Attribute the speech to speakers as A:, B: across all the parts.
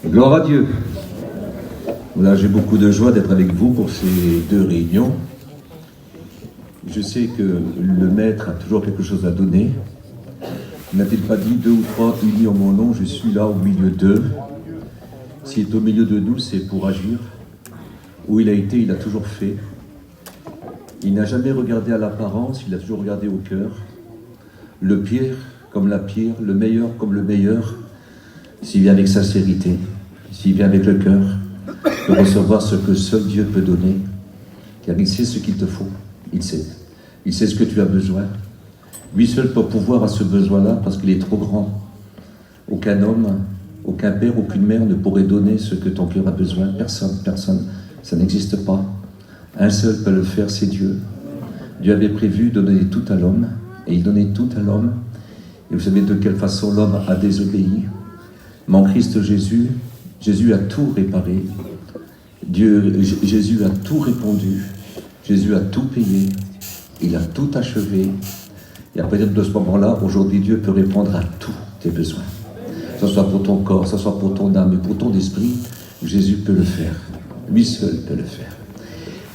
A: Gloire à Dieu. Voilà, j'ai beaucoup de joie d'être avec vous pour ces deux réunions. Je sais que le Maître a toujours quelque chose à donner. N'a-t-il pas dit 2 ou 3 unis en mon nom, je suis là au milieu d'eux. S'il est au milieu de nous, c'est pour agir. Où il a été, il a toujours fait. Il n'a jamais regardé à l'apparence, il a toujours regardé au cœur. Le pire comme la pire, le meilleur comme le meilleur, s'il vient avec sincérité, s'il vient avec le cœur, de recevoir ce que seul Dieu peut donner, car il sait ce qu'il te faut, il sait ce que tu as besoin. Lui seul peut pouvoir à ce besoin-là, parce qu'il est trop grand. Aucun homme, aucun père, aucune mère ne pourrait donner ce que ton cœur a besoin. Personne, ça n'existe pas. Un seul peut le faire, c'est Dieu. Dieu avait prévu de donner tout à l'homme, et il donnait tout à l'homme. Et vous savez de quelle façon l'homme a désobéi. Mais en Christ Jésus, Jésus a tout réparé. Jésus a tout répondu. Jésus a tout payé. Il a tout achevé. Et à partir de ce moment-là, aujourd'hui, Dieu peut répondre à tous tes besoins. Que ce soit pour ton corps, que ce soit pour ton âme et pour ton esprit, Jésus peut le faire. Lui seul peut le faire.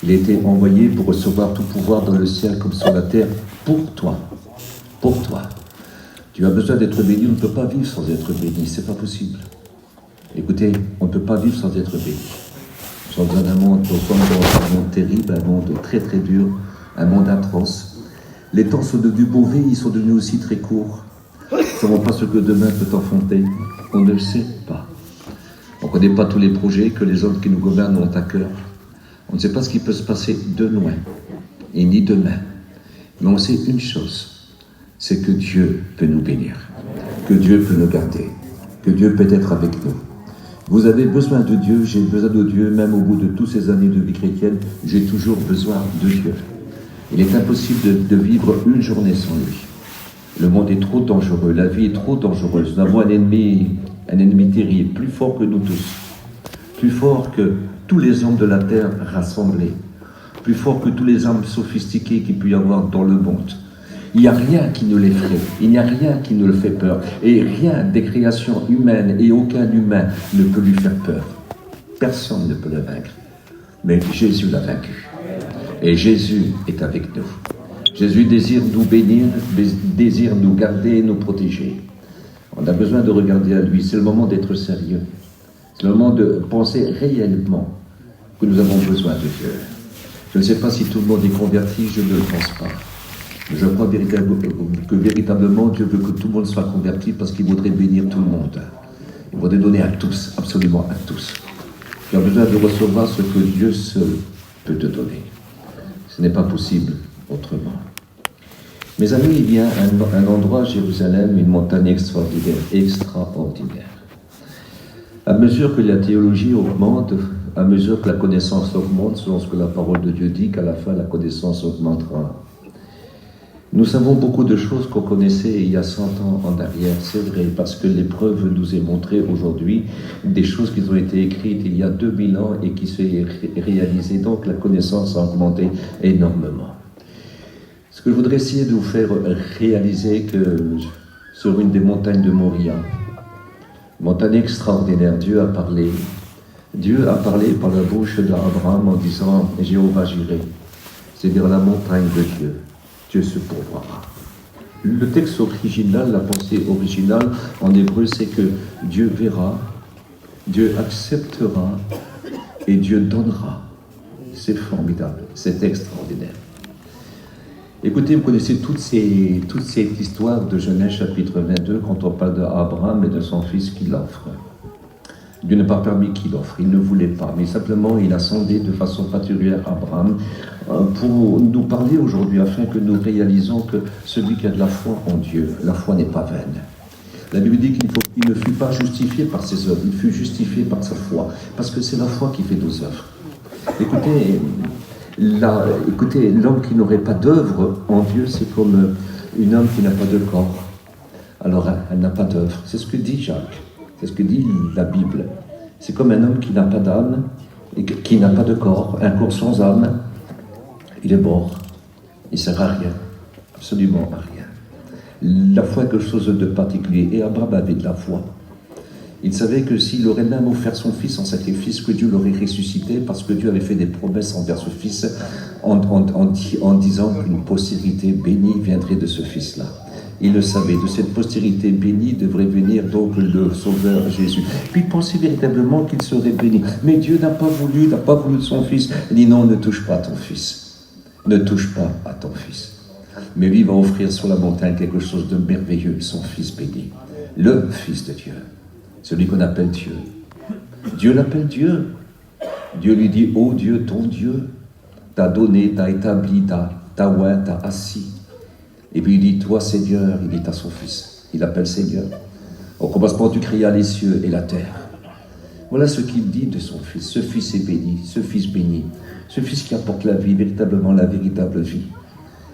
A: Il a été envoyé pour recevoir tout pouvoir dans le ciel comme sur la terre pour toi. Pour toi. Tu as besoin d'être béni, on ne peut pas vivre sans être béni, c'est pas possible. Écoutez, on ne peut pas vivre sans être béni. Nous sommes dans un monde terrible, un monde très très dur, un monde atroce. Les temps sont devenus mauvais, ils sont devenus aussi très courts. Nous ne savons pas ce que demain peut enfanter. On ne le sait pas. On ne connaît pas tous les projets que les hommes qui nous gouvernent ont à cœur. On ne sait pas ce qui peut se passer de loin, et ni demain. Mais on sait une chose, c'est que Dieu peut nous bénir, que Dieu peut nous garder, que Dieu peut être avec nous. Vous avez besoin de Dieu, j'ai besoin de Dieu, même au bout de toutes ces années de vie chrétienne, j'ai toujours besoin de Dieu. Il est impossible de vivre une journée sans lui. Le monde est trop dangereux, la vie est trop dangereuse. Nous avons un ennemi terrible, plus fort que nous tous, plus fort que tous les hommes de la terre rassemblés, plus fort que tous les hommes sophistiqués qu'il peut y avoir dans le monde. Il n'y a rien qui ne l'effraie, il n'y a rien qui ne le fait peur. Et rien des créations humaines et aucun humain ne peut lui faire peur. Personne ne peut le vaincre. Mais Jésus l'a vaincu. Et Jésus est avec nous. Jésus désire nous bénir, désire nous garder et nous protéger. On a besoin de regarder à lui. C'est le moment d'être sérieux. C'est le moment de penser réellement que nous avons besoin de Dieu. Je ne sais pas si tout le monde est converti, je ne le pense pas. Je crois que véritablement Dieu veut que tout le monde soit converti parce qu'il voudrait bénir tout le monde. Il voudrait donner à tous, absolument à tous. Tu as besoin de recevoir ce que Dieu seul peut te donner. Ce n'est pas possible autrement. Mes amis, il y a un endroit à Jérusalem, une montagne extraordinaire. À mesure que la théologie augmente, à mesure que la connaissance augmente, selon ce que la parole de Dieu dit, qu'à la fin la connaissance augmentera. Nous savons beaucoup de choses qu'on connaissait il y a 100 ans en arrière, c'est vrai, parce que l'épreuve nous est montrée aujourd'hui, des choses qui ont été écrites il y a 2000 ans et qui se sont réalisées. Donc la connaissance a augmenté énormément. Ce que je voudrais essayer de vous faire réaliser que sur une des montagnes de Moria, montagne extraordinaire, Dieu a parlé. Dieu a parlé par la bouche d'Abraham en disant « Jéhovah Jireh », c'est-à-dire la montagne de Dieu. Dieu se pourvoira. Le texte original, la pensée originale en hébreu, c'est que Dieu verra, Dieu acceptera et Dieu donnera. C'est formidable, c'est extraordinaire. Écoutez, vous connaissez toute cette histoire de Genèse chapitre 22 quand on parle d'Abraham et de son fils qu'il offre. Dieu n'a pas permis qu'il offre, il ne voulait pas, mais simplement il a sondé de façon particulière Abraham pour nous parler aujourd'hui, afin que nous réalisons que celui qui a de la foi en Dieu, la foi n'est pas vaine. La Bible dit qu'il ne fut pas justifié par ses œuvres, il fut justifié par sa foi, parce que c'est la foi qui fait nos œuvres. Écoutez, l'homme qui n'aurait pas d'œuvre en Dieu, c'est comme une homme qui n'a pas de corps. Alors elle n'a pas d'œuvre, c'est ce que dit Jacques. C'est ce que dit la Bible. C'est comme un homme qui n'a pas d'âme, et qui n'a pas de corps, un corps sans âme, il est mort. Il ne sert à rien, absolument à rien. La foi est quelque chose de particulier. Et Abraham avait de la foi. Il savait que s'il aurait même offert son fils en sacrifice, que Dieu l'aurait ressuscité, parce que Dieu avait fait des promesses envers ce fils en disant qu'une postérité bénie viendrait de ce fils-là. Il le savait, de cette postérité bénie devrait venir donc le Sauveur Jésus. Puis il pensait véritablement qu'il serait béni. Mais Dieu n'a pas voulu de son fils. Il dit non, ne touche pas à ton fils. Ne touche pas à ton fils. Mais lui va offrir sur la montagne quelque chose de merveilleux, son fils béni. Le Fils de Dieu. Celui qu'on appelle Dieu. Dieu l'appelle Dieu. Dieu lui dit, oh Dieu, ton Dieu, t'a donné, t'a établi, t'a oint, t'a assis. Et puis il dit, toi Seigneur, il dit à son fils. Il l'appelle Seigneur. Au commencement, tu créas les cieux et la terre. Voilà ce qu'il dit de son fils. Ce fils est béni, ce fils béni. Ce fils qui apporte la vie, véritablement la véritable vie.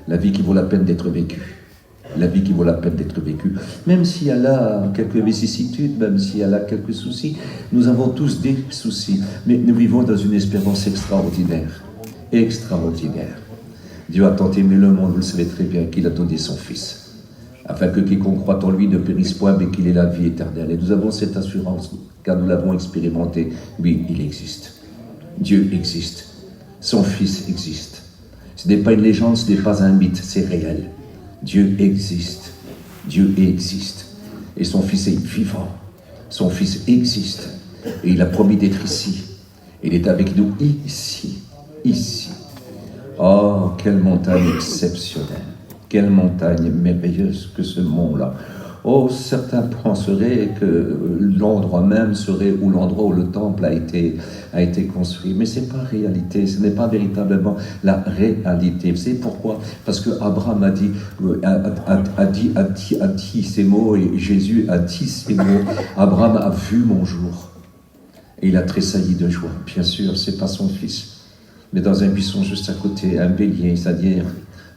A: La vie qui vaut la peine d'être vécue. La vie qui vaut la peine d'être vécue. Même s'il y a là quelques vicissitudes, même s'il y a là quelques soucis, nous avons tous des soucis, mais nous vivons dans une espérance extraordinaire. Extraordinaire. Dieu a tant aimé le monde, vous le savez très bien, qu'il a donné son Fils, afin que quiconque croit en lui ne périsse point, mais qu'il ait la vie éternelle. Et nous avons cette assurance, car nous l'avons expérimenté. Oui, il existe. Dieu existe. Son Fils existe. Ce n'est pas une légende, ce n'est pas un mythe, c'est réel. Dieu existe. Dieu existe. Et son Fils est vivant. Son Fils existe. Et il a promis d'être ici. Il est avec nous ici. Ici. Oh, quelle montagne exceptionnelle. Quelle montagne merveilleuse que ce mont-là. Oh, certains penseraient que l'endroit même serait où l'endroit où le temple a été construit. Mais ce n'est pas réalité, ce n'est pas véritablement la réalité. Vous savez pourquoi? Parce que Abraham a dit ces mots et Jésus a dit ces mots. Abraham a vu mon jour. Et il a tressailli de joie. Bien sûr, ce n'est pas son fils. Mais dans un buisson juste à côté, un bélier, c'est-à-dire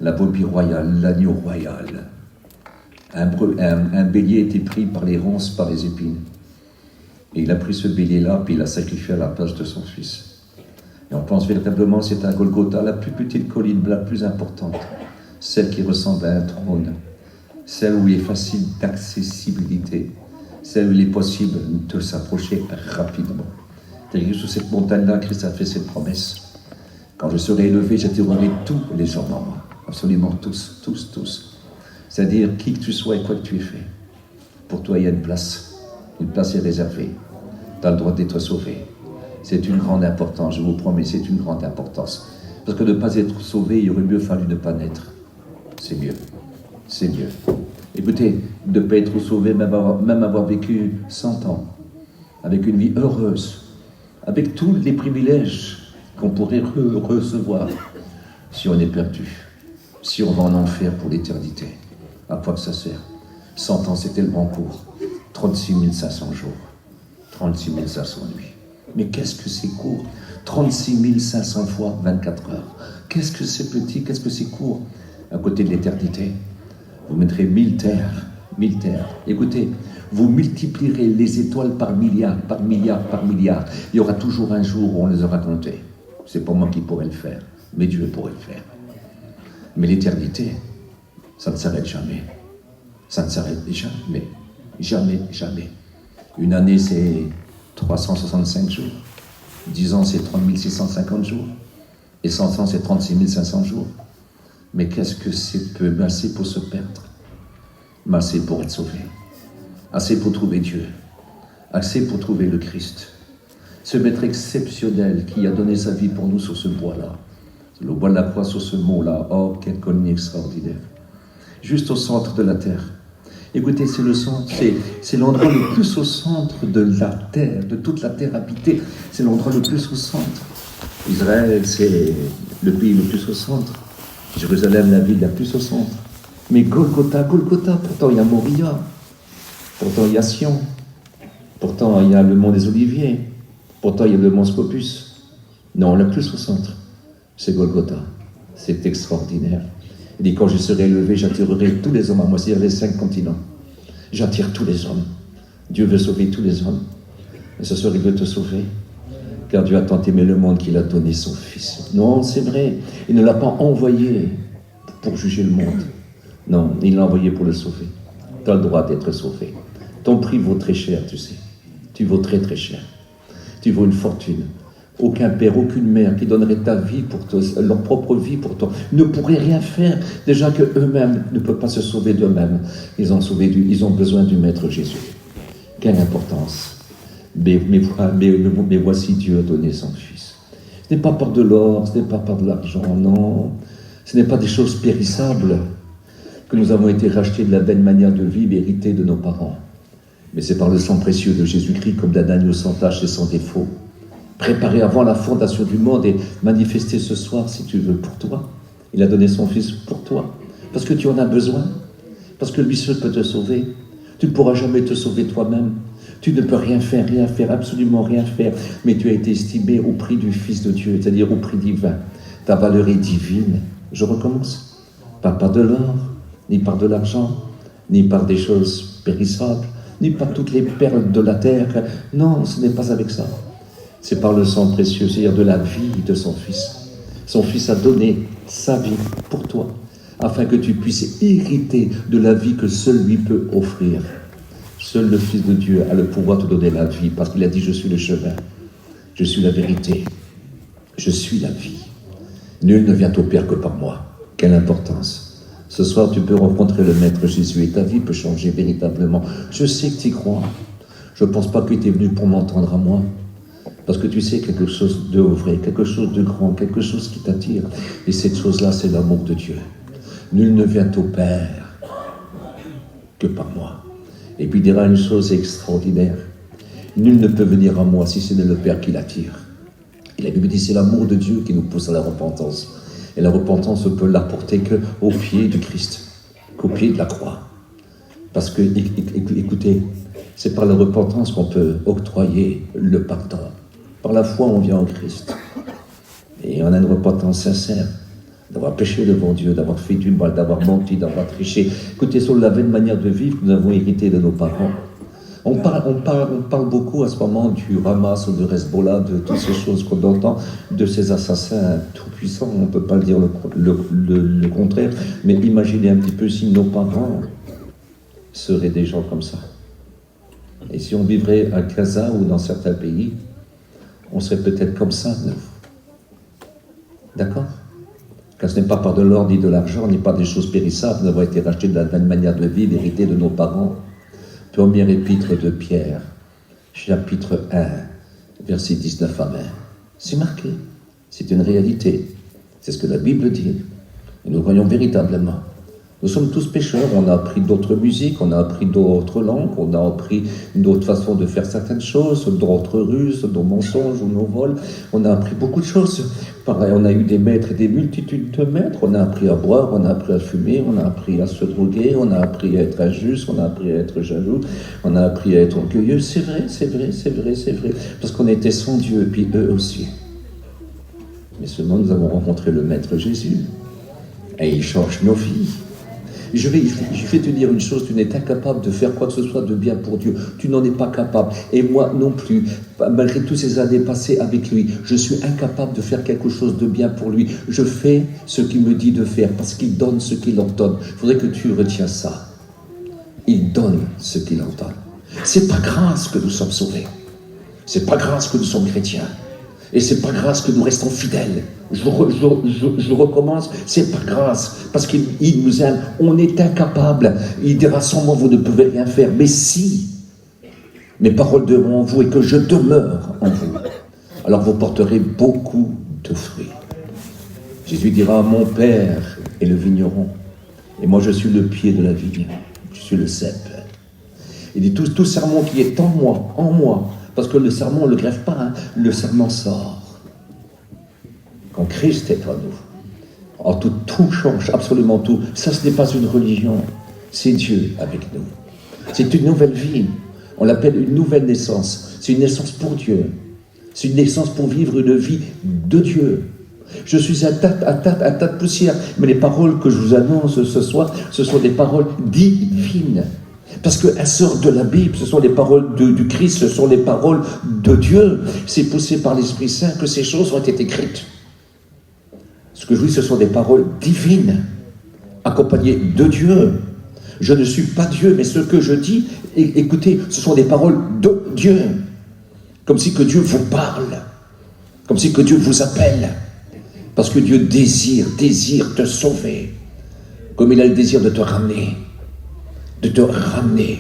A: la brebis royale, l'agneau royal. Un bélier était pris par les ronces, par les épines. Et il a pris ce bélier-là, puis il l'a sacrifié à la place de son fils. Et on pense véritablement que c'est à Golgotha, la plus petite colline, la plus importante, celle qui ressemble à un trône, celle où il est facile d'accessibilité, celle où il est possible de s'approcher rapidement. C'est-à-dire que sur cette montagne-là, Christ a fait cette promesse. Quand je serai élevé, j'attirerai tous les hommes en moi. Absolument tous, tous, tous. C'est-à-dire, qui que tu sois et quoi que tu aies fait, pour toi, il y a une place. Une place est réservée. Tu as le droit d'être sauvé. C'est une grande importance, je vous promets, c'est une grande importance. Parce que de ne pas être sauvé, il aurait mieux fallu ne pas naître. C'est mieux. C'est mieux. Écoutez, de ne pas être sauvé, même avoir vécu 100 ans, avec une vie heureuse, avec tous les privilèges qu'on pourrait recevoir, si on est perdu, si on va en enfer pour l'éternité. À quoi que ça sert? 100 ans, c'est tellement court. 36 500 jours. 36 500 nuits. Mais qu'est-ce que c'est court? 36 500 fois 24 heures. Qu'est-ce que c'est petit? Qu'est-ce que c'est court? À côté de l'éternité, vous mettrez 1000 terres. 1000 terres. Écoutez, vous multiplierez les étoiles par milliards, par milliards, par milliards. Il y aura toujours un jour où on les aura comptées. C'est pas moi qui pourrais le faire, mais Dieu pourrait le faire. Mais l'éternité, ça ne s'arrête jamais. Ça ne s'arrête jamais. Jamais, jamais. Une année, c'est 365 jours. 10 ans, c'est 3650 jours. Et 100 ans, c'est 36 500 jours. Mais qu'est-ce que c'est peu? Mais assez pour se perdre. Mais assez pour être sauvé. Assez pour trouver Dieu. Assez pour trouver le Christ. Ce maître exceptionnel qui a donné sa vie pour nous sur ce bois-là. Le bois de la croix sur ce mot-là. Oh, quelle colline extraordinaire. Juste au centre de la terre. Écoutez, c'est le centre, c'est l'endroit le plus au centre de la terre, de toute la terre habitée. C'est l'endroit le plus au centre. Israël, c'est le pays le plus au centre. Jérusalem, la ville la plus au centre. Mais Golgotha, pourtant il y a Moria. Pourtant il y a Sion. Pourtant il y a le mont des Oliviers. Pourtant il y a le mont Scopus. Non, le plus au centre, c'est Golgotha. C'est extraordinaire. Il dit, quand je serai élevé, j'attirerai tous les hommes à moi, c'est-à-dire les 5 continents. J'attire tous les hommes. Dieu veut sauver tous les hommes. Et ce soir, il veut te sauver. Car Dieu a tant aimé le monde qu'il a donné son Fils. Non, c'est vrai, il ne l'a pas envoyé pour juger le monde. Non, il l'a envoyé pour le sauver. Tu as le droit d'être sauvé. Ton prix vaut très cher, tu sais. Tu vaux très très cher. Tu vaux une fortune. Aucun père, aucune mère qui donnerait ta vie pour toi, leur propre vie pour toi, ne pourrait rien faire. Déjà qu'eux-mêmes ne peuvent pas se sauver d'eux-mêmes. Ils ont besoin du Maître Jésus. Quelle importance. Mais voici Dieu a donné son Fils. Ce n'est pas par de l'or, ce n'est pas par de l'argent, non. Ce n'est pas des choses périssables que nous avons été rachetés de la belle manière de vivre héritée de nos parents. Mais c'est par le sang précieux de Jésus-Christ comme d'un agneau sans tache et sans défaut, préparé avant la fondation du monde et manifesté ce soir, si tu veux, pour toi. Il a donné son Fils pour toi, parce que tu en as besoin, parce que lui seul peut te sauver. Tu ne pourras jamais te sauver toi-même. Tu ne peux rien faire, absolument rien faire. Mais tu as été estimé au prix du Fils de Dieu, c'est-à-dire au prix divin. Ta valeur est divine. Je recommence. Pas par de l'or, ni par de l'argent, ni par des choses périssables, ni par toutes les perles de la terre. Non, ce n'est pas avec ça. C'est par le sang précieux, c'est-à-dire de la vie de son Fils. Son Fils a donné sa vie pour toi, afin que tu puisses hériter de la vie que seul lui peut offrir. Seul le Fils de Dieu a le pouvoir de te donner la vie, parce qu'il a dit « Je suis le chemin, je suis la vérité, je suis la vie. Nul ne vient au Père que par moi. » Quelle importance. Ce soir, tu peux rencontrer le Maître Jésus et ta vie peut changer véritablement. Je sais que tu y crois. Je ne pense pas que tu es venu pour m'entendre à moi, parce que tu sais quelque chose de vrai, quelque chose de grand, quelque chose qui t'attire. Et cette chose-là, c'est l'amour de Dieu. Nul ne vient au Père que par moi. Et puis il dira une chose extraordinaire. Nul ne peut venir à moi si ce n'est le Père qui l'attire. Et la Bible dit c'est l'amour de Dieu qui nous pousse à la repentance. Et la repentance, on peut l'apporter qu'au pied du Christ, qu'au pied de la croix. Parce que, écoutez, c'est par la repentance qu'on peut octroyer le pardon. Par la foi, on vient en Christ. Et on a une repentance sincère. D'avoir péché devant Dieu, d'avoir fait du mal, d'avoir menti, d'avoir triché. Écoutez, sur la vaine manière de vivre que nous avons hérité de nos parents. On parle beaucoup à ce moment du Hamas ou de Hezbollah, de toutes ces choses qu'on entend, de ces assassins tout-puissants. On ne peut pas dire le contraire, mais imaginez un petit peu si nos parents seraient des gens comme ça. Et si on vivrait à Gaza ou dans certains pays, on serait peut-être comme ça, nous. D'accord ? Car ce n'est pas par de l'or ni de l'argent, ni par des choses périssables, nous avons été rachetés de la même manière de vivre, héritée de nos parents. Première épître de Pierre, chapitre 1, verset 19 à 20. C'est marqué, c'est une réalité. C'est ce que la Bible dit. Et nous voyons véritablement. Nous sommes tous pécheurs, on a appris d'autres musiques, on a appris d'autres langues, on a appris d'autres façons de faire certaines choses, d'autres ruses, nos mensonges ou nos vols. On a appris beaucoup de choses. Pareil, on a eu des maîtres et des multitudes de maîtres. On a appris à boire, on a appris à fumer, on a appris à se droguer, on a appris à être injuste, on a appris à être jaloux, on a appris à être orgueilleux. C'est vrai, c'est vrai, c'est vrai, c'est vrai. Parce qu'on était sans Dieu, et puis eux aussi. Mais seulement nous avons rencontré le Maître Jésus. Et il change nos vies. Je vais te dire une chose, tu n'es incapable de faire quoi que ce soit de bien pour Dieu. Tu n'en es pas capable. Et moi non plus. Malgré toutes ces années passées avec lui, je suis incapable de faire quelque chose de bien pour lui. Je fais ce qu'il me dit de faire parce qu'il donne ce qu'il ordonne. Il faudrait que tu retiens ça. Il donne ce qu'il ordonne. C'est pas grâce que nous sommes sauvés. C'est pas grâce que nous sommes chrétiens. Et c'est pas grâce que nous restons fidèles. Je recommence, c'est pas grâce, parce qu'il nous aime. On est incapable. Il dira sans moi, vous ne pouvez rien faire. Mais si mes paroles demeurent en vous et que je demeure en vous, alors vous porterez beaucoup de fruits. Jésus dira, mon Père est le vigneron, et moi je suis le pied de la vigne. Je suis le cep. Il dit, tout serment qui est en moi, parce que le serment, on ne le greffe pas, hein. Le serment sort. Quand Christ est en nous, en tout change, absolument tout. Ça, ce n'est pas une religion, c'est Dieu avec nous. C'est une nouvelle vie. On l'appelle une nouvelle naissance. C'est une naissance pour Dieu. C'est une naissance pour vivre une vie de Dieu. Je suis un tas de poussière, mais les paroles que je vous annonce ce soir, ce sont des paroles divines. Parce qu'elles sortent de la Bible, ce sont les paroles du Christ, ce sont les paroles de Dieu. C'est poussé par l'Esprit Saint que ces choses ont été écrites. Ce que je dis, ce sont des paroles divines. accompagné de Dieu. Je ne suis pas Dieu, mais ce que je dis, écoutez, ce sont des paroles de Dieu. Comme si que Dieu vous parle, comme si que Dieu vous appelle. Parce que Dieu désire te sauver, comme il a le désir de te ramener. De te ramener.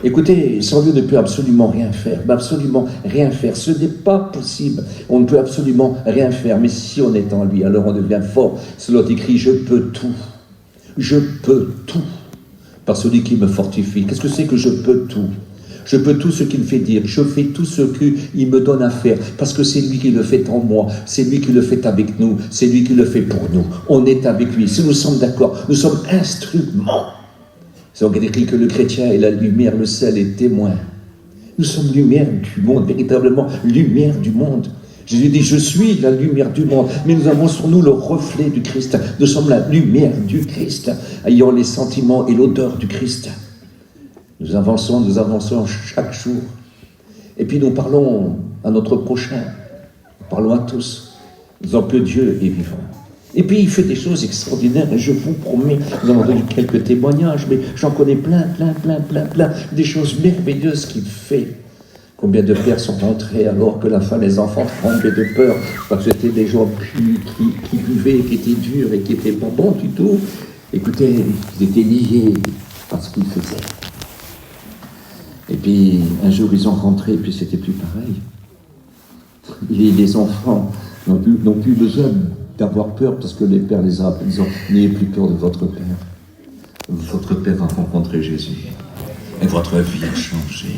A: Écoutez, sans Dieu, on ne peut absolument rien faire, mais absolument rien faire. Ce n'est pas possible. On ne peut absolument rien faire, mais si on est en lui, alors on devient fort. Cela est écrit, je peux tout. Je peux tout par celui qui me fortifie. Qu'est-ce que c'est que je peux tout? Je peux tout ce qu'il me fait dire. Je fais tout ce qu'il me donne à faire. Parce que c'est lui qui le fait en moi. C'est lui qui le fait avec nous. C'est lui qui le fait pour nous. On est avec lui. Si nous sommes d'accord, nous sommes instruments. C'est donc écrit que le chrétien est la lumière, le sel est témoin. Nous sommes lumière du monde, véritablement lumière du monde. Jésus dit, je suis la lumière du monde, mais nous avons sur nous le reflet du Christ. Nous sommes la lumière du Christ, ayant les sentiments et l'odeur du Christ. Nous avançons chaque jour. Et puis nous parlons à notre prochain, nous parlons à tous, nous disons que Dieu est vivant. Et puis il fait des choses extraordinaires, et je vous promets, nous avons entendu quelques témoignages, mais j'en connais plein, des choses merveilleuses qu'il fait. Combien de pères sont rentrés alors que la femme et les enfants tremblaient de peur, parce que c'était des gens qui buvaient, qui étaient durs et qui n'étaient pas bons du tout. Écoutez, ils étaient liés par ce qu'ils faisaient. Et puis un jour ils ont rentré, et puis c'était plus pareil. Les enfants n'ont plus besoin d'avoir peur, parce que les pères les appellent, disant, n'ayez plus peur de votre père. Votre père a rencontré Jésus, et votre vie a changé.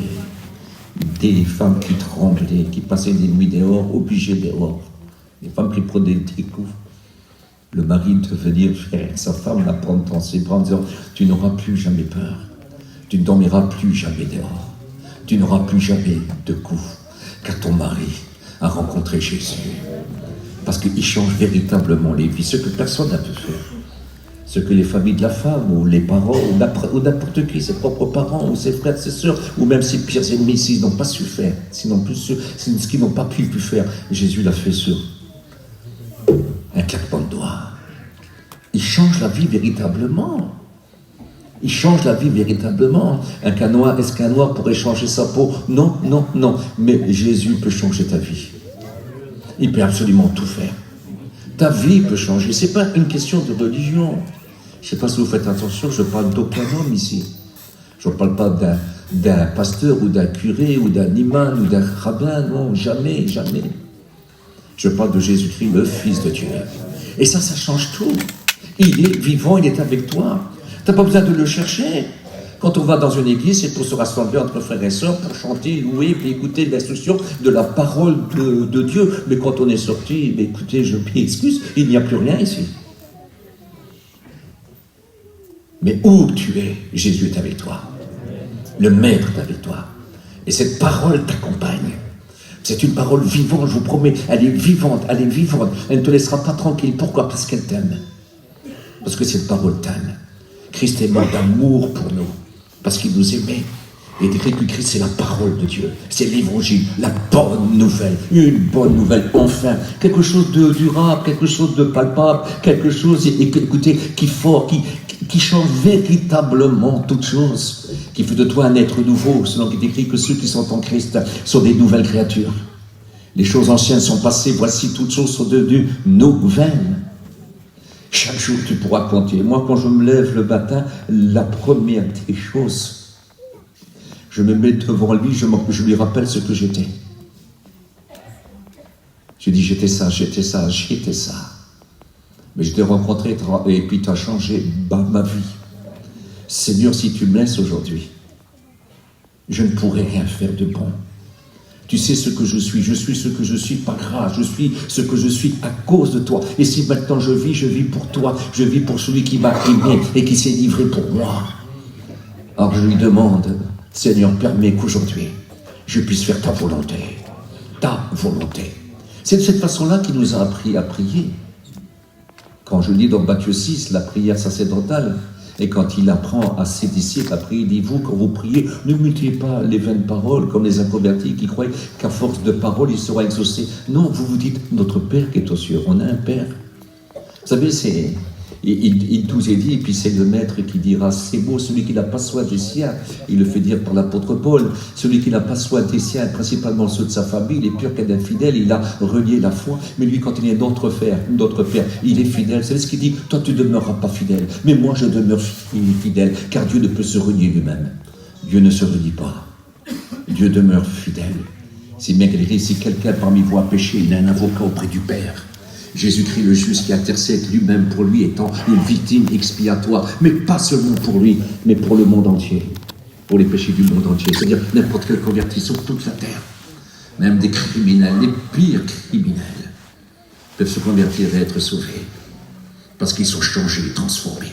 A: Des femmes qui tremblaient, qui passaient des nuits dehors, obligées dehors. Des femmes qui prenaient des coups. Le mari de venir faire sa femme, la prendre dans ses bras en disant, tu n'auras plus jamais peur. Tu ne dormiras plus jamais dehors. Tu n'auras plus jamais de coups, car ton mari a rencontré Jésus. Parce qu'il change véritablement les vies, ce que personne n'a pu faire. Ce que les familles de la femme, ou les parents, ou n'importe qui, ses propres parents, ou ses frères, ses sœurs, ou même ses pires ennemis, s'ils n'ont pas su faire, ce qu'ils n'ont pas pu faire, Jésus l'a fait sur un claquement de doigts. Il change la vie véritablement. Il change la vie véritablement. Est-ce qu'un noir pourrait changer sa peau? Non. Mais Jésus peut changer ta vie. Il peut absolument tout faire. Ta vie peut changer. Ce n'est pas une question de religion. Je ne sais pas si vous faites attention, je parle d'aucun homme ici. Je ne parle pas d'un pasteur ou d'un curé ou d'un imam ou d'un rabbin. Non, jamais. Je parle de Jésus-Christ, le Fils de Dieu. Et ça change tout. Il est vivant, il est avec toi. Tu n'as pas besoin de le chercher. Quand on va dans une église, c'est pour se rassembler entre frères et sœurs, pour chanter, louer, puis écouter l'instruction de la parole de Dieu. Mais quand on est sorti, écoutez, je m'excuse, il n'y a plus rien ici. Mais où tu es, Jésus est avec toi. Le Maître est avec toi. Et cette parole t'accompagne. C'est une parole vivante, je vous promets. Elle est vivante. Elle ne te laissera pas tranquille. Pourquoi? Parce qu'elle t'aime. Parce que cette parole t'aime. Christ est mort d'amour pour nous. Parce qu'il nous aimait. Et écrit que Christ, c'est la parole de Dieu. C'est l'évangile, la bonne nouvelle. Une bonne nouvelle, enfin. Quelque chose de durable, quelque chose de palpable, quelque chose, écoutez, qui change véritablement toutes choses. Qui fait de toi un être nouveau. Selon qu'il est écrit que ceux qui sont en Christ sont des nouvelles créatures. Les choses anciennes sont passées, voici toutes choses sont devenues nouvelles. Chaque jour, tu pourras compter. Moi, quand je me lève le matin, la première des choses, je me mets devant lui, je lui rappelle ce que j'étais. Je dis, j'étais ça. Mais je t'ai rencontré et puis tu as changé ma vie. Seigneur, si tu me laisses aujourd'hui, je ne pourrai rien faire de bon. Tu sais ce que je suis ce que je suis par grâce, je suis ce que je suis à cause de toi. Et si maintenant je vis pour toi, je vis pour celui qui m'a aimé et qui s'est livré pour moi. Alors je lui demande, Seigneur, permets qu'aujourd'hui, je puisse faire ta volonté. C'est de cette façon-là qu'il nous a appris à prier. Quand je lis dans Matthieu 6, la prière sacerdotale, et quand il apprend à ses disciples à prier, il dit, vous, quand vous priez, ne multipliez pas les vaines paroles comme les inconvertis qui croient qu'à force de paroles, il sera exaucé. Non, vous vous dites, notre Père qui est aux cieux. On a un Père. Vous savez, il nous est dit, et puis c'est le maître qui dira ces mots, celui qui n'a pas soin des siens, il le fait dire par l'apôtre Paul, celui qui n'a pas soin des siens, principalement ceux de sa famille, il est pur qu'un infidèle, il a renié la foi, mais lui quand il est notre père, il est fidèle. C'est ce qu'il dit, toi tu ne demeureras pas fidèle, mais moi je demeure fidèle, car Dieu ne peut se renier lui-même. Dieu ne se renie pas, Dieu demeure fidèle. C'est bien qu'elle dit, si quelqu'un parmi vous a péché, il a un avocat auprès du Père. Jésus-Christ le juste qui intercède lui-même pour lui étant une victime expiatoire, mais pas seulement pour lui, mais pour le monde entier, pour les péchés du monde entier, c'est-à-dire n'importe quel converti sur toute la terre, même des criminels, les pires criminels, peuvent se convertir et être sauvés, parce qu'ils sont changés, transformés.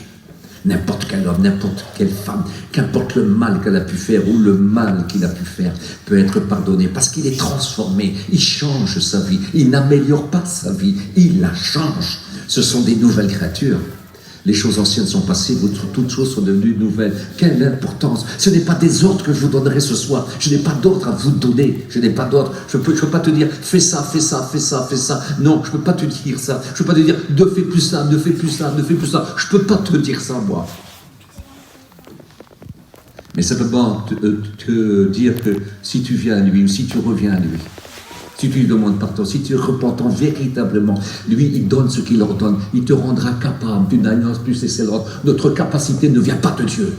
A: N'importe quel homme, n'importe quelle femme, qu'importe le mal qu'elle a pu faire ou le mal qu'il a pu faire peut être pardonné parce qu'il est transformé, il change sa vie, il n'améliore pas sa vie, il la change. Ce sont des nouvelles créatures. Les choses anciennes sont passées, toutes choses sont devenues nouvelles. Quelle importance! Ce n'est pas des ordres que je vous donnerai ce soir. Je n'ai pas d'ordre à vous donner. Je n'ai pas d'ordre. Je peux pas te dire, fais ça, fais ça, fais ça, fais ça. Non, je ne peux pas te dire ça. Je ne peux pas te dire, ne fais plus ça, ne fais plus ça, ne fais plus ça. Je ne peux pas te dire ça, moi. Mais simplement te dire que si tu viens à lui ou si tu reviens à lui, si tu lui demandes pardon, si tu es repentant véritablement, lui, il donne ce qu'il ordonne. Il te rendra capable d'une alliance plus excellente. Notre capacité ne vient pas de Dieu.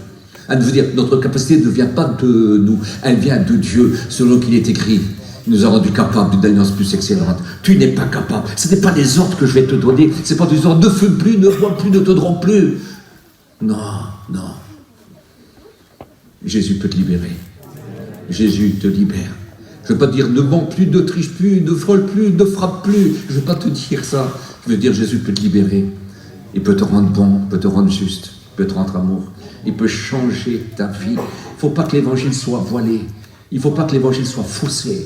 A: Elle veut dire, notre capacité ne vient pas de nous. Elle vient de Dieu, selon qu'il est écrit. Il nous a rendu capables d'une alliance plus excellente. Tu n'es pas capable. Ce n'est pas les ordres que je vais te donner. Ce n'est pas des ordres, ne fume plus, ne bois plus, ne te drogue plus. Non, non. Jésus peut te libérer. Jésus te libère. Je ne veux pas te dire ne mens plus, ne triche plus, ne frôle plus, ne frappe plus. Je ne veux pas te dire ça. Je veux dire Jésus peut te libérer. Il peut te rendre bon, il peut te rendre juste, il peut te rendre amour. Il peut changer ta vie. Il ne faut pas que l'évangile soit voilé. Il ne faut pas que l'évangile soit faussé.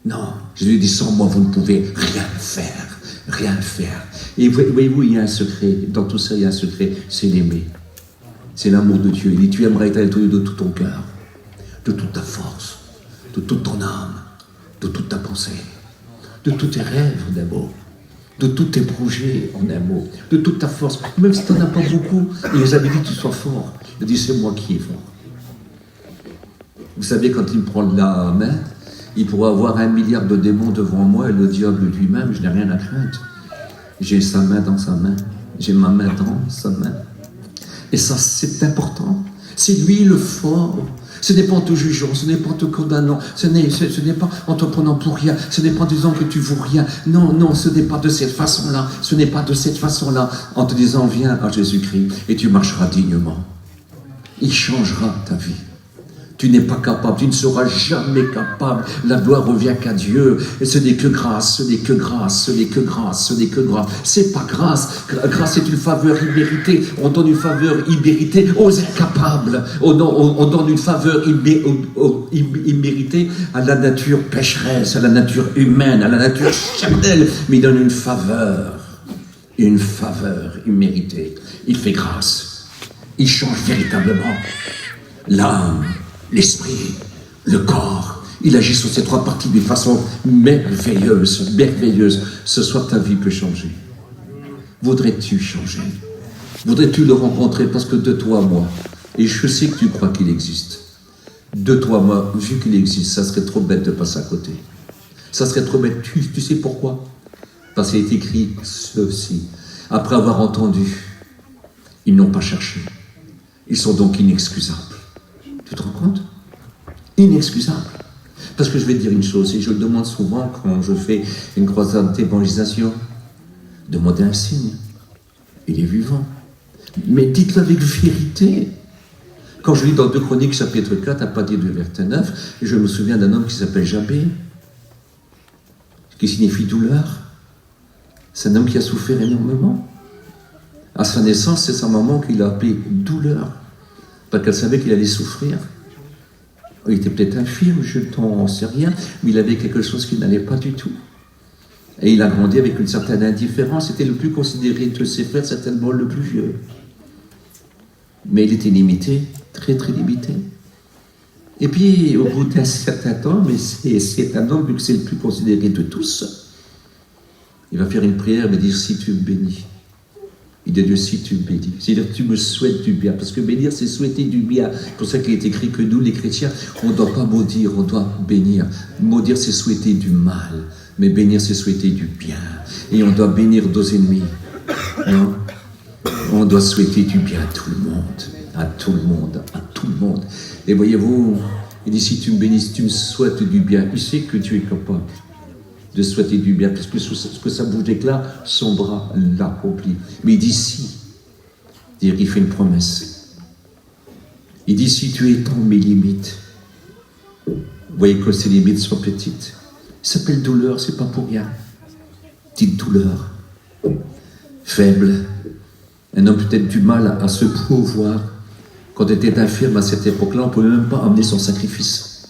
A: Non, Jésus dit sans moi vous ne pouvez rien faire. Rien faire. Et voyez-vous, il y a un secret. Dans tout ça, il y a un secret. C'est l'aimer. C'est l'amour de Dieu. Il dit tu aimeras Éternel de tout ton cœur, de toute ta force, de toute ton âme, de toute ta pensée, de tous tes rêves en un mot, de tous tes projets en un mot, de toute ta force, même si tu n'en as pas beaucoup, il nous avait dit que tu sois fort. Il dit c'est moi qui est fort. Vous savez, quand il me prend la main, il pourrait avoir 1 milliard de démons devant moi et le diable lui-même, je n'ai rien à craindre. J'ai sa main dans sa main, j'ai ma main dans sa main. Et ça, c'est important. C'est lui le fort. Ce n'est pas en te jugeant, ce n'est pas en te condamnant, ce n'est pas en te prenant pour rien, ce n'est pas en disant que tu vaux rien. Non, non, ce n'est pas de cette façon-là, ce n'est pas de cette façon-là, en te disant viens à Jésus-Christ et tu marcheras dignement. Il changera ta vie. Tu n'es pas capable, tu ne seras jamais capable. La gloire revient qu'à Dieu. Et ce n'est que grâce, ce n'est que grâce, ce n'est que grâce, ce n'est que grâce. C'est pas grâce. Grâce est une faveur imméritée. On donne une faveur imméritée aux incapables. On donne une faveur imméritée à la nature pécheresse, à la nature humaine, à la nature charnelle. Mais il donne une faveur imméritée. Il fait grâce. Il change véritablement l'âme, l'esprit, le corps. Il agit sur ces 3 parties d'une façon merveilleuse, merveilleuse. Ce soir, ta vie peut changer. Voudrais-tu changer? Voudrais-tu le rencontrer? Parce que de toi, moi, et je sais que tu crois qu'il existe, de toi, moi, vu qu'il existe, ça serait trop bête de passer à côté. Ça serait trop bête. Tu sais pourquoi? Parce qu'il est écrit ceci. Après avoir entendu, ils n'ont pas cherché. Ils sont donc inexcusables. Tu te rends compte? Inexcusable. Parce que je vais te dire une chose, et je le demande souvent quand je fais une croisade d'évangélisation, demandez un signe. Il est vivant. Mais dites-le avec vérité. Quand je lis dans 2 Chroniques, chapitre 4, à partir du verset 9, je me souviens d'un homme qui s'appelle Jabé, qui signifie douleur. C'est un homme qui a souffert énormément. À sa naissance, c'est sa maman qui l'a appelé douleur. Parce qu'elle savait qu'il allait souffrir. Il était peut-être infirme, je n'en sais rien, mais il avait quelque chose qui n'allait pas du tout. Et il a grandi avec une certaine indifférence. C'était le plus considéré de ses frères, certainement le plus vieux. Mais il était limité, très très limité. Et puis, au bout d'un certain temps, mais c'est un homme, vu que c'est le plus considéré de tous, il va faire une prière et dire, si tu me bénis, Il dit Dieu, si tu me bénis, c'est-à-dire que tu me souhaites du bien, parce que bénir, c'est souhaiter du bien. C'est pour ça qu'il est écrit que nous, les chrétiens, on ne doit pas maudire, on doit bénir. Maudire, c'est souhaiter du mal, mais bénir, c'est souhaiter du bien. Et on doit bénir nos ennemis. Hein? On doit souhaiter du bien à tout le monde, à tout le monde, à tout le monde. Et voyez-vous, il dit, si tu me bénis, si tu me souhaites du bien, il sait que tu es capable de souhaiter du bien, parce que ce que sa bouche déclare, son bras l'accomplit. Mais il dit si, il fait une promesse. Il dit si tu étends mes limites, vous voyez que ces limites sont petites. Il s'appelle douleur, c'est pas pour rien. Petite douleur, faible. Un homme peut-être du mal à se pouvoir. Quand tu étais infirme à cette époque-là, on ne pouvait même pas amener son sacrifice.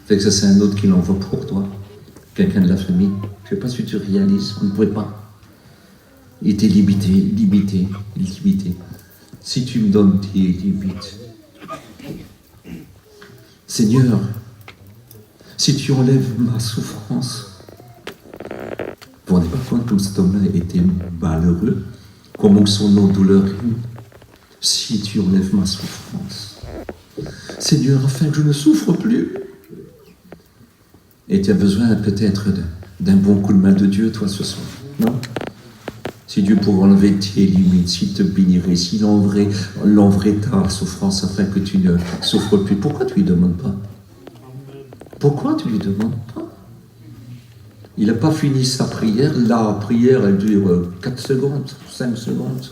A: Fait que ça, c'est un autre qui l'envoie pour toi. Quelqu'un de la famille. Je ne sais pas si tu réalises, on ne pouvait pas. Il était limité. Si tu me donnes tes limites, Seigneur, si tu enlèves ma souffrance, vous ne vous rendez pas compte comme cet homme-là était malheureux, comment son nom douleur est. Si tu enlèves ma souffrance, Seigneur, afin que je ne souffre plus. Et tu as besoin peut-être d'un bon coup de main de Dieu, toi, ce soir, non? Si Dieu pourrait enlever tes limites, s'il te bénirait, s'il enleverait ta souffrance afin que tu ne souffres plus, pourquoi tu ne lui demandes pas? Pourquoi tu ne lui demandes pas? Il n'a pas fini sa prière. La prière, elle dure 4 secondes, 5 secondes.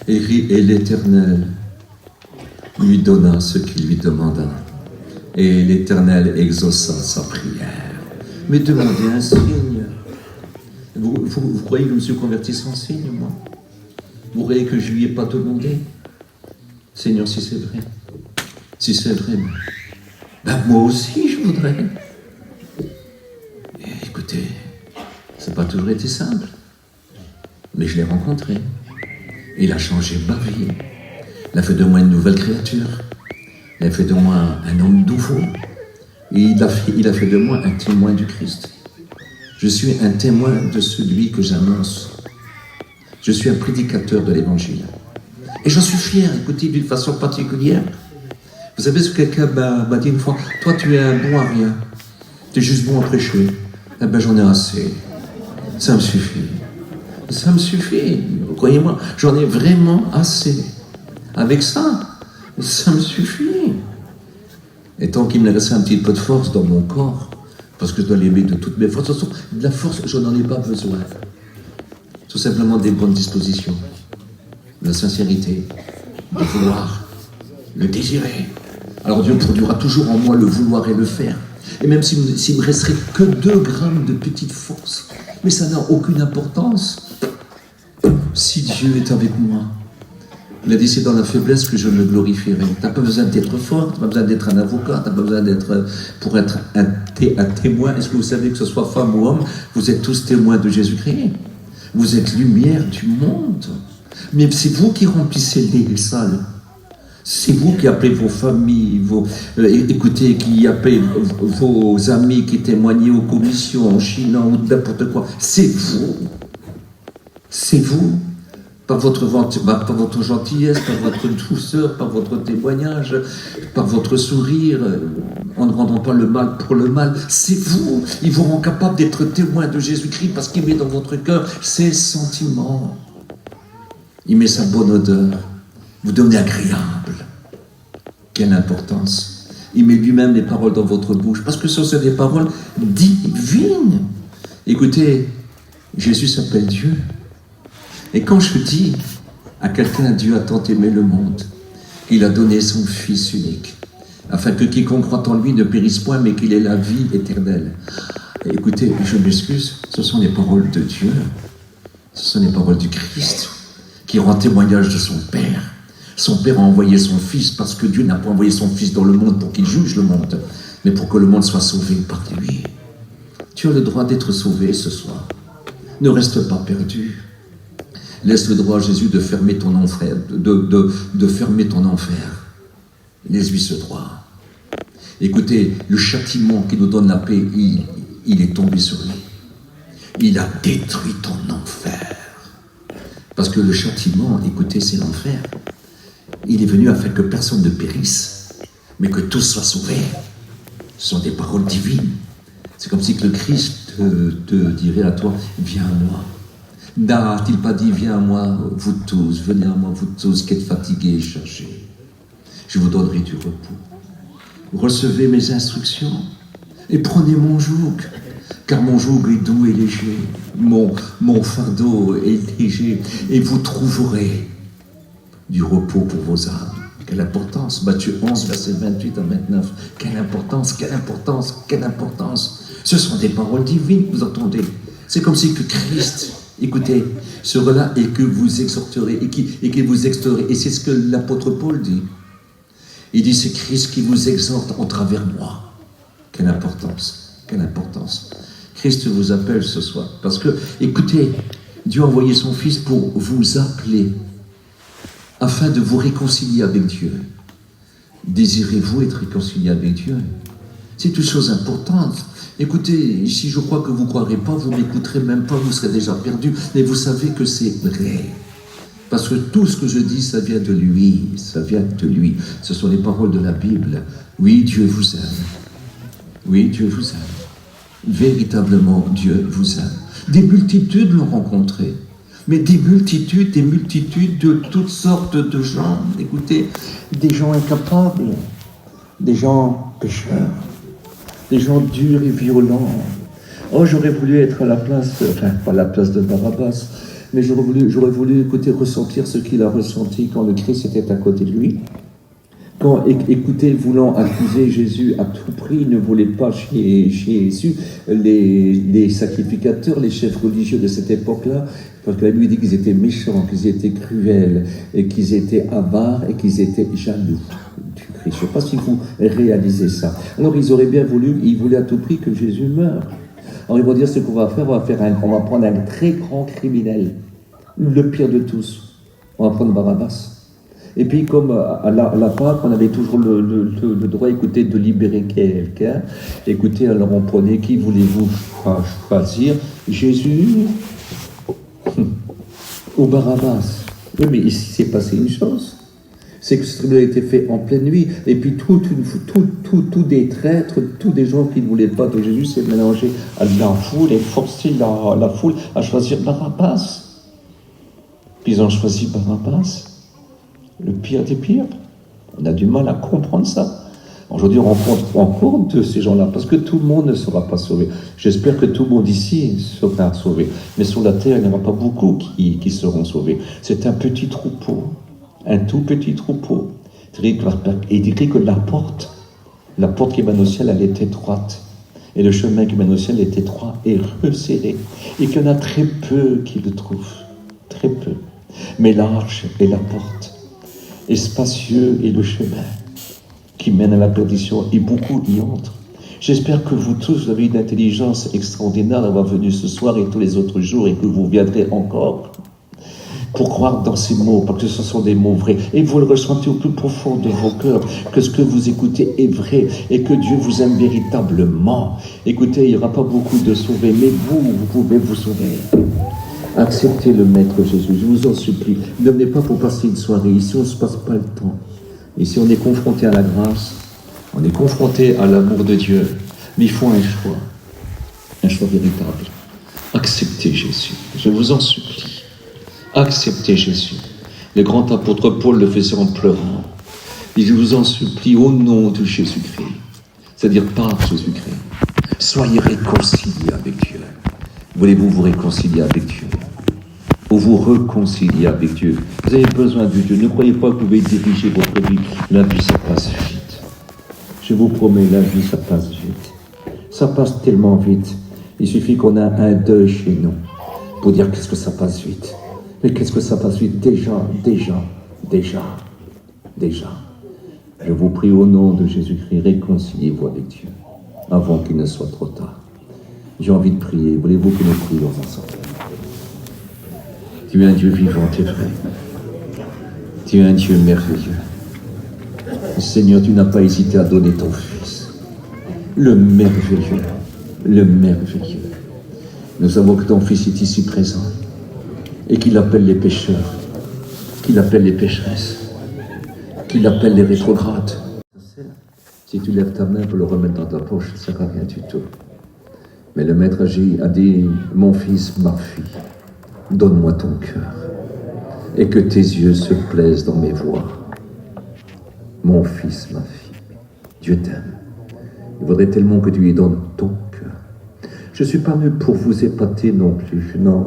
A: Et l'Éternel lui donna ce qu'il lui demanda. Et l'Éternel exauça sa prière. Mais demandez un signe. Vous croyez que je me suis converti sans signe, moi? Vous croyez que je ne lui ai pas demandé? Seigneur, si c'est vrai. Si c'est vrai, ben moi aussi je voudrais. Et écoutez, ça n'a pas toujours été simple. Mais je l'ai rencontré. Il a changé ma vie. Il a fait de moi une nouvelle créature. Il a fait de moi un homme nouveau. Et il a fait de moi un témoin du Christ. Je suis un témoin de celui que j'annonce. Je suis un prédicateur de l'Évangile. Et j'en suis fier, écoutez, d'une façon particulière. Vous savez ce que quelqu'un m'a dit une fois? Toi, tu es un bon à rien. Tu es juste bon à prêcher. Eh bien, j'en ai assez. Ça me suffit. Ça me suffit. Croyez-moi, j'en ai vraiment assez. Avec ça, ça me suffit. Et tant qu'il me laisse un petit peu de force dans mon corps, parce que je dois l'aimer de toutes mes forces. De toute façon, de la force, je n'en ai pas besoin. Tout simplement des bonnes dispositions, la sincérité, le vouloir, le désirer. Alors Dieu produira toujours en moi le vouloir et le faire. Et même s'il me resterait que 2 grammes de petite force, mais ça n'a aucune importance. Si Dieu est avec moi, il a dit c'est dans la faiblesse que je me glorifierai. Tu n'as pas besoin d'être fort, tu n'as pas besoin d'être un avocat, tu n'as pas besoin d'être pour être un témoin. Est-ce que vous savez que ce soit femme ou homme, vous êtes tous témoins de Jésus-Christ? Vous êtes lumière du monde. Mais c'est vous qui remplissez les salles. C'est vous qui appelez vos familles, écoutez, qui appelez vos amis qui témoignent aux commissions, en Chine ou n'importe quoi. C'est vous. C'est vous. Par votre gentillesse, par votre douceur, par votre témoignage, par votre sourire, en ne rendant pas le mal pour le mal. C'est vous. Il vous rend capable d'être témoin de Jésus-Christ parce qu'il met dans votre cœur ses sentiments. Il met sa bonne odeur. Vous devenez agréable. Quelle importance. Il met lui-même les paroles dans votre bouche parce que ce sont des paroles divines. Écoutez, Jésus s'appelle Dieu. Et quand je dis à quelqu'un, Dieu a tant aimé le monde, qu'il a donné son Fils unique, afin que quiconque croit en lui ne périsse point, mais qu'il ait la vie éternelle. Et écoutez, je m'excuse, ce sont les paroles de Dieu, ce sont les paroles du Christ, qui rend témoignage de son Père. Son Père a envoyé son Fils, parce que Dieu n'a pas envoyé son Fils dans le monde pour qu'il juge le monde, mais pour que le monde soit sauvé par lui. Tu as le droit d'être sauvé ce soir. Ne reste pas perdu. Laisse le droit à Jésus de fermer ton enfer, de fermer ton enfer. Laisse-lui ce droit. Écoutez, le châtiment qui nous donne la paix, il est tombé sur lui. Il a détruit ton enfer. Parce que le châtiment, écoutez, c'est l'enfer. Il est venu afin que personne ne périsse, mais que tous soient sauvés. Ce sont des paroles divines. C'est comme si que le Christ te dirait à toi, viens à moi. N'a-t-il pas dit, viens à moi, vous tous, venez à moi, vous tous qui êtes fatigués et chargés. Je vous donnerai du repos. Recevez mes instructions et prenez mon joug, car mon joug est doux et léger, mon fardeau est léger, et vous trouverez du repos pour vos âmes. Quelle importance, Matthieu 11, versets 28 à 29. Quelle importance, quelle importance, quelle importance. Ce sont des paroles divines que vous entendez. C'est comme si que Christ, écoutez, sera là et que vous exhorterez, et qui vous exhorterez. Et c'est ce que l'apôtre Paul dit. Il dit, c'est Christ qui vous exhorte en travers moi. Quelle importance, quelle importance. Christ vous appelle ce soir. Parce que, écoutez, Dieu a envoyé son Fils pour vous appeler, afin de vous réconcilier avec Dieu. Désirez-vous être réconcilié avec Dieu? C'est une chose importante. Écoutez, si je crois que vous ne croirez pas, vous ne m'écouterez même pas, vous serez déjà perdu. Mais vous savez que c'est vrai. Parce que tout ce que je dis, ça vient de lui. Ça vient de lui. Ce sont les paroles de la Bible. Oui, Dieu vous aime. Oui, Dieu vous aime. Véritablement, Dieu vous aime. Des multitudes l'ont rencontré. Mais des multitudes de toutes sortes de gens. Écoutez, des gens incapables, des gens pécheurs, des gens durs et violents. Oh, j'aurais voulu être à la place, enfin, pas à la place de Barabbas, mais j'aurais voulu, écoutez, ressentir ce qu'il a ressenti quand le Christ était à côté de lui. Quand, écoutez, voulant accuser Jésus à tout prix, ne voulait pas chez Jésus, les sacrificateurs, les chefs religieux de cette époque-là, parce que la Bible dit qu'ils étaient méchants, qu'ils étaient cruels, et qu'ils étaient avares, et qu'ils étaient jaloux du Christ. Je ne sais pas si vous réalisez ça. Alors ils auraient bien voulu, ils voulaient à tout prix que Jésus meure. Alors ils vont dire ce qu'on va faire, on va prendre un très grand criminel, le pire de tous. On va prendre Barabbas. Et puis, comme à la Pâque, on avait toujours le droit, écoutez, de libérer quelqu'un. Écoutez, alors on prenait, qui voulez-vous choisir? Jésus ou Barabbas? Oui, mais ici, s'est passé une chose. C'est que ce tribunal a été fait en pleine nuit. Et puis, tous des traîtres, tous des gens qui ne voulaient pas de Jésus s'est mélangé à la foule et forcé la foule à choisir Barabbas. Puis, ils ont choisi Barabbas. Le pire des pires. On a du mal à comprendre ça. Aujourd'hui, on rencontre encore de ces gens-là, parce que tout le monde ne sera pas sauvé. J'espère que tout le monde ici sera sauvé. Mais sur la terre, il n'y en aura pas beaucoup qui seront sauvés. C'est un petit troupeau, un tout petit troupeau. Il dit que la porte qui mène au ciel, elle est étroite. Et le chemin qui mène au ciel est étroit et resserré. Et qu'il y en a très peu qui le trouvent. Très peu. Mais l'arche est la porte. Et spacieux est le chemin qui mène à la perdition, et beaucoup y entrent. J'espère que vous tous vous avez une intelligence extraordinaire d'avoir venu ce soir et tous les autres jours, et que vous viendrez encore pour croire dans ces mots, parce que ce sont des mots vrais. Et vous le ressentez au plus profond de vos cœurs, que ce que vous écoutez est vrai, et que Dieu vous aime véritablement. Écoutez, il n'y aura pas beaucoup de sauvés, mais vous pouvez vous sauver. Acceptez le Maître Jésus, je vous en supplie. Ne venez pas pour passer une soirée. Ici, on ne se passe pas le temps. Ici, on est confronté à la grâce. On est confronté à l'amour de Dieu. Mais il faut un choix véritable. Acceptez Jésus. Je vous en supplie. Acceptez Jésus. Le grand apôtre Paul le faisait en pleurant. Et je vous en supplie, au nom de Jésus-Christ, c'est-à-dire par Jésus-Christ, soyez réconciliés avec Dieu. Voulez-vous vous réconcilier avec Dieu? Ou vous réconcilier avec Dieu? Vous avez besoin de Dieu. Ne croyez pas que vous pouvez diriger votre vie. La vie, ça passe vite. Je vous promets, la vie, ça passe vite. Ça passe tellement vite. Il suffit qu'on ait un deuil chez nous pour dire qu'est-ce que ça passe vite. Mais qu'est-ce que ça passe vite? Déjà. Je vous prie au nom de Jésus-Christ, réconciliez-vous avec Dieu avant qu'il ne soit trop tard. J'ai envie de prier. Voulez-vous que nous prions ensemble? Tu es un Dieu vivant et vrai. Tu es un Dieu merveilleux. Seigneur, tu n'as pas hésité à donner ton Fils. Le merveilleux. Le merveilleux. Nous savons que ton Fils est ici présent. et qu'il appelle les pécheurs, qu'il appelle les pécheresses, qu'il appelle les rétrogrades. Si tu lèves ta main pour le remettre dans ta poche, ça ne sert à rien du tout. Mais le maître a dit, mon fils, ma fille, donne-moi ton cœur et que tes yeux se plaisent dans mes voies. Mon fils, ma fille, Dieu t'aime. Il voudrait tellement que tu lui donnes ton cœur. Je ne suis pas venu pour vous épater non plus. Non.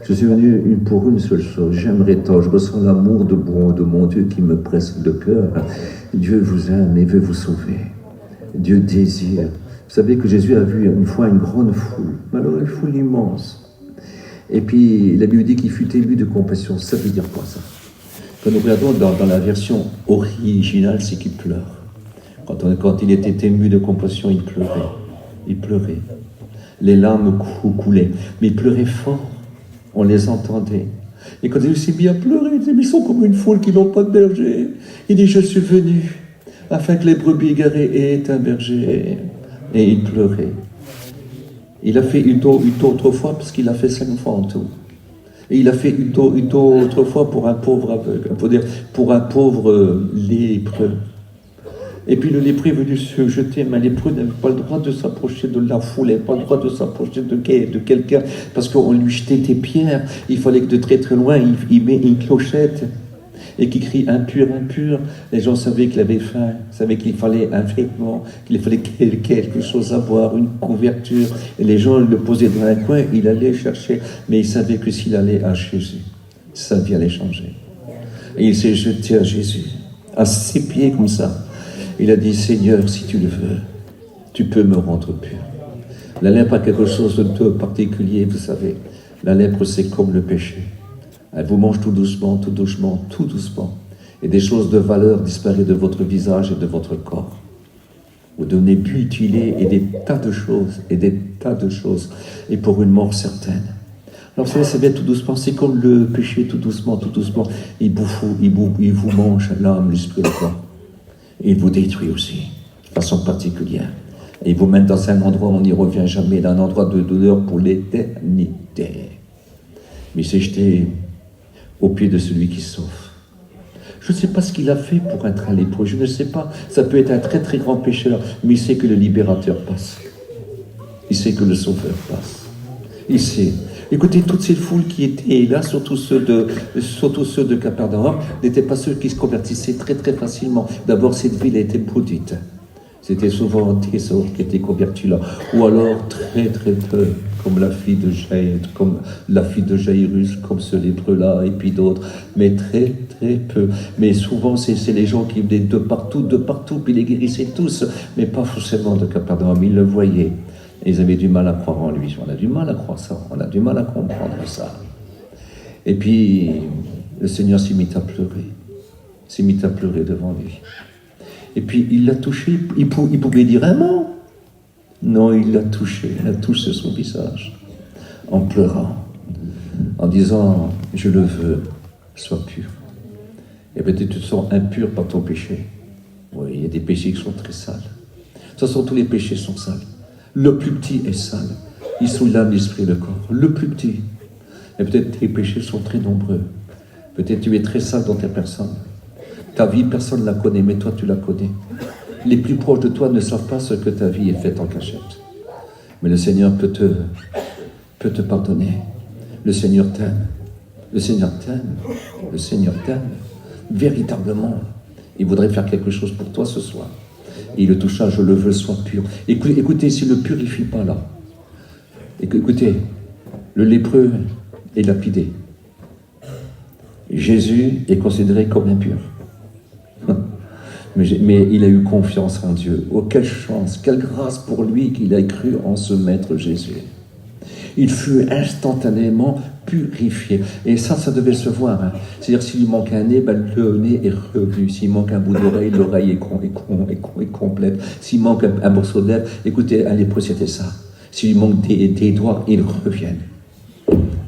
A: Je suis venu pour une seule chose. J'aimerais tant, je ressens l'amour de mon Dieu qui me presse le cœur. Dieu vous aime et veut vous sauver. Dieu désire. Vous savez que Jésus a vu une fois une grande foule, alors une foule immense. Et puis la Bible dit qu'il fut ému de compassion. Ça veut dire quoi ça? Quand nous regardons dans la version originale, c'est qu'il pleure. Quand il était ému de compassion, il pleurait. Il pleurait. Les larmes coulaient. Mais il pleurait fort. On les entendait. Et quand il s'est mis à pleurer, il disait, mais ils sont comme une foule qui n'ont pas de berger. Il dit, je suis venu afin que les brebis égarées aient un berger. Et il pleurait. Il a fait une autre fois, parce qu'il a fait 5 fois en tout. Et il a fait une autre fois pour un pauvre aveugle, pour un pauvre lépreux. Et puis le lépreux est venu se jeter, mais le lépreux n'avait pas le droit de s'approcher de la foule, il n'avait pas le droit de s'approcher de quelqu'un, parce qu'on lui jetait des pierres. Il fallait que de très très loin, il met une clochette, et qui crie impur, impur. Les gens savaient qu'il avait faim, savaient qu'il fallait un vêtement, qu'il fallait quelque chose à boire, une couverture. Et les gens le posaient dans un coin, il allait chercher, mais il savait que s'il allait à Jésus, sa vie allait changer. Et il s'est jeté à Jésus, à ses pieds comme ça. Il a dit, Seigneur, si tu le veux, tu peux me rendre pur. La lèpre a quelque chose de particulier, vous savez. La lèpre, c'est comme le péché. Elle vous mange tout doucement, tout doucement, tout doucement. Et des choses de valeur disparaissent de votre visage et de votre corps. Vous devenez mutilé et des tas de choses, et pour une mort certaine. Alors, vous savez, ça vient tout doucement. C'est comme le péché, tout doucement, tout doucement. Il vous mange l'âme, l'esprit, le corps. Et il vous détruit aussi, de façon particulière. Et il vous met dans un endroit où on n'y revient jamais, dans un endroit de douleur pour l'éternité. Mais il s'est jeté au pied de celui qui sauve. Je ne sais pas ce qu'il a fait pour être un lépreux, je ne sais pas. Ça peut être un très très grand pécheur, mais il sait que le libérateur passe. Il sait que le sauveur passe. Il sait. Écoutez, toutes ces foules qui étaient là, surtout ceux de Capernaum, n'étaient pas ceux qui se convertissaient très très facilement. D'abord, cette ville était maudite. C'était souvent des autres qui étaient convertis là. Ou alors très très peu, comme la fille de Jairus, comme ce lépreux-là, et puis d'autres. Mais très très peu. Mais souvent, c'est les gens qui venaient de partout, puis les guérissaient tous. Mais pas forcément de Capernaum, ils le voyaient. Et ils avaient du mal à croire en lui. On a du mal à croire ça, on a du mal à comprendre ça. Et puis, le Seigneur s'est mis à pleurer devant lui. Et puis, il l'a touché, il pouvait dire un mot. Non, il l'a touché son visage, en pleurant, en disant, je le veux, sois pur. Et peut-être tu te sens impur par ton péché. Oui, il y a des péchés qui sont très sales. De toute façon, tous les péchés sont sales. Le plus petit est sale. Il souille l'âme, l'esprit et le corps. Le plus petit. Et peut-être tes péchés sont très nombreux. Peut-être tu es très sale dans ta personne. Ta vie, personne ne la connaît, mais toi, tu la connais. Les plus proches de toi ne savent pas ce que ta vie est faite en cachette. Mais le Seigneur peut te pardonner. Le Seigneur t'aime. Le Seigneur t'aime. Le Seigneur t'aime. Véritablement. Il voudrait faire quelque chose pour toi ce soir. Et il le toucha, je le veux, sois pur. Écoutez, s'il ne le purifie pas là, écoutez, le lépreux est lapidé. Jésus est considéré comme impur. Mais il a eu confiance en Dieu. Oh, quelle chance, quelle grâce pour lui qu'il a cru en ce Maître Jésus. Il fut instantanément purifié. Et ça devait se voir. Hein. C'est-à-dire, s'il manque un nez, le nez est revenu. S'il manque un bout d'oreille, l'oreille est complète. S'il manque un morceau de lèvre, écoutez, un lépreux, c'était ça. S'il manque des doigts, ils reviennent.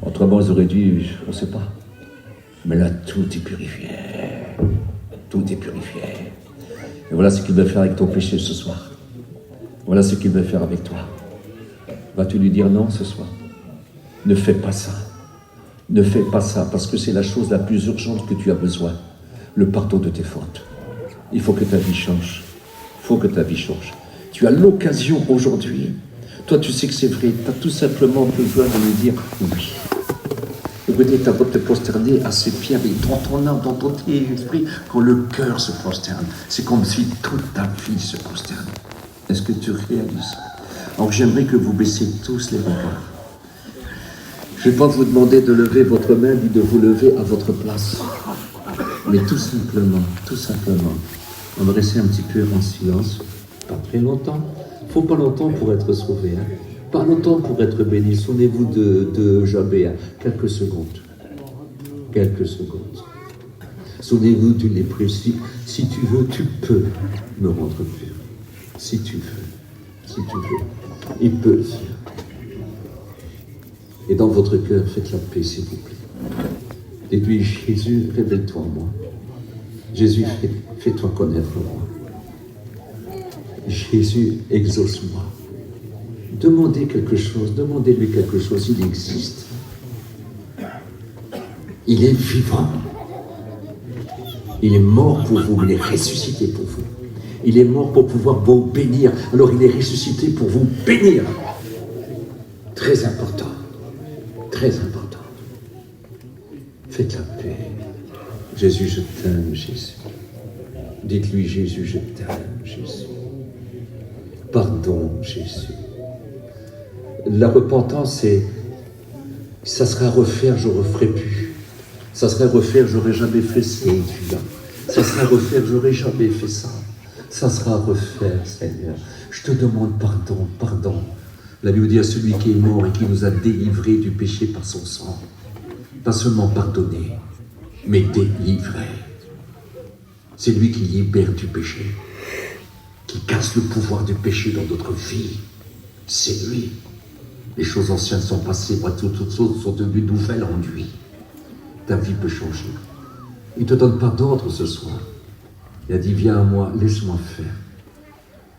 A: Autrement, ils auraient dit, on ne sait pas. Mais là, tout est purifié. Tout est purifié. Et voilà ce qu'il veut faire avec ton péché ce soir. Voilà ce qu'il veut faire avec toi. Vas-tu lui dire non ce soir? Ne fais pas ça. Ne fais pas ça, parce que c'est la chose la plus urgente que tu as besoin. Le pardon de tes fautes. Il faut que ta vie change. Il faut que ta vie change. Tu as l'occasion aujourd'hui. Toi, tu sais que c'est vrai. Tu as tout simplement besoin de lui dire oui. Écoutez, tu as beau te prosterner à ses pieds, avec dans ton âme, dans ton esprit, quand le cœur se prosterne. C'est comme si toute ta vie se prosterne. Est-ce que tu réalises? Alors j'aimerais que vous baissiez tous les regards. Je ne vais pas vous demander de lever votre main ni de vous lever à votre place. Mais tout simplement, on va rester un petit peu en silence. Pas très longtemps. Il ne faut pas longtemps pour être sauvé. Hein. Pas longtemps pour être béni. Souvenez-vous de Jabé. Hein. Quelques secondes. Quelques secondes. Souvenez-vous du lépreux. Si tu veux, tu peux me rendre pur. Si tu veux. Si tu veux. Il peut le faire. Et dans votre cœur, faites la paix, s'il vous plaît. Dites-lui, Jésus, révèle-toi en moi. Jésus, fais-toi connaître en moi. Jésus, exauce-moi. Demandez quelque chose, demandez-lui quelque chose, il existe. Il est vivant. Il est mort pour vous, il est ressuscité pour vous. Il est mort pour pouvoir vous bénir, alors il est ressuscité pour vous bénir. Très important. Très important. Faites la paix. Jésus, je t'aime, Jésus. Dites-lui, Jésus, je t'aime, Jésus. Pardon, Jésus. La repentance, ça serait à refaire, je ne referai plus. Ça serait à refaire, j'aurais jamais fait ça. Ça serait à refaire, j'aurais jamais fait ça. Ça sera à refaire, Seigneur. Je te demande pardon, pardon. La Bible dit à celui qui est mort et qui nous a délivrés du péché par son sang, pas seulement pardonné, mais délivré. C'est lui qui libère du péché, qui casse le pouvoir du péché dans notre vie. C'est lui. Les choses anciennes sont passées, toutes choses sont devenues nouvelles en lui. Ta vie peut changer. Il ne te donne pas d'ordre ce soir. Il a dit, viens à moi, laisse-moi faire.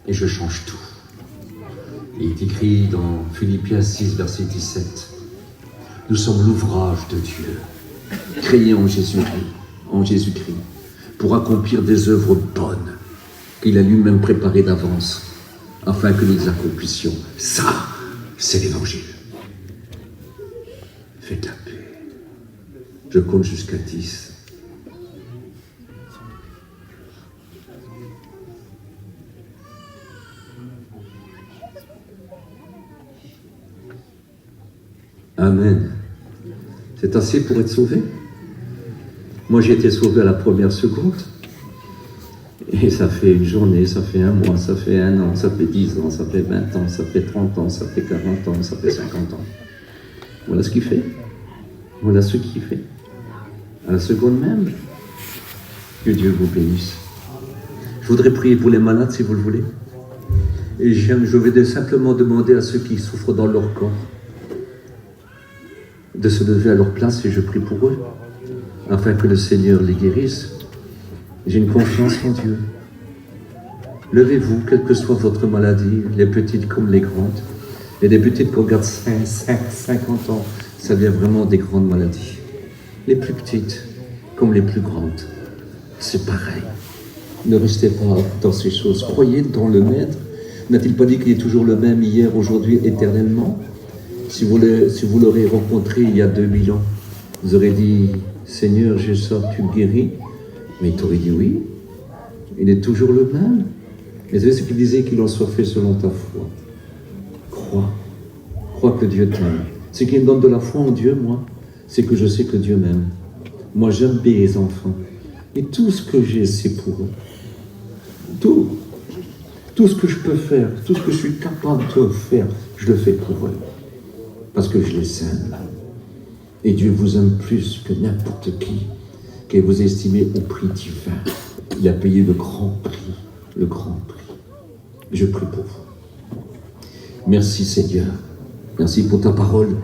A: Et je change tout. Et il est écrit dans Philippiens 6, verset 17. Nous sommes l'ouvrage de Dieu, créé en Jésus-Christ, pour accomplir des œuvres bonnes qu'il a lui-même préparées d'avance, afin que nous les accomplissions. Ça, c'est l'évangile. Faites la paix. Je compte jusqu'à 10. Amen. C'est assez pour être sauvé? Moi, j'ai été sauvé à la première seconde. Et ça fait une journée, ça fait un mois, ça fait un an, ça fait 10 ans, ça fait 20 ans, ça fait 30 ans, ça fait 40 ans, ça fait 50 ans. Voilà ce qu'il fait. Voilà ce qu'il fait. À la seconde même. Que Dieu vous bénisse. Je voudrais prier pour les malades, si vous le voulez. Et je vais simplement demander à ceux qui souffrent dans leur corps de se lever à leur place et je prie pour eux, afin que le Seigneur les guérisse. J'ai une confiance en Dieu. Levez-vous, quelle que soit votre maladie, les petites comme les grandes. Et les petites qu'on garde 50 ans, ça devient vraiment des grandes maladies. Les plus petites comme les plus grandes, c'est pareil. Ne restez pas dans ces choses. Croyez dans le Maître. N'a-t-il pas dit qu'il est toujours le même hier, aujourd'hui, éternellement? Si vous l'aurez rencontré il y a 2000 ans, vous aurez dit, Seigneur, j'ai ça, tu me guéris. Mais il t'aurait dit oui. Il est toujours le même. Et vous savez ce qu'il disait, qu'il en soit fait selon ta foi. Crois que Dieu t'aime. Ce qui me donne de la foi en Dieu, moi, c'est que je sais que Dieu m'aime. Moi, j'aime les enfants. Et tout ce que j'ai, c'est pour eux. Tout ce que je peux faire, tout ce que je suis capable de faire, je le fais pour eux. Parce que je les aime. Et Dieu vous aime plus que n'importe qui vous estimez au prix divin. Il a payé le grand prix. Le grand prix. Je prie pour vous. Merci Seigneur. Merci pour ta parole.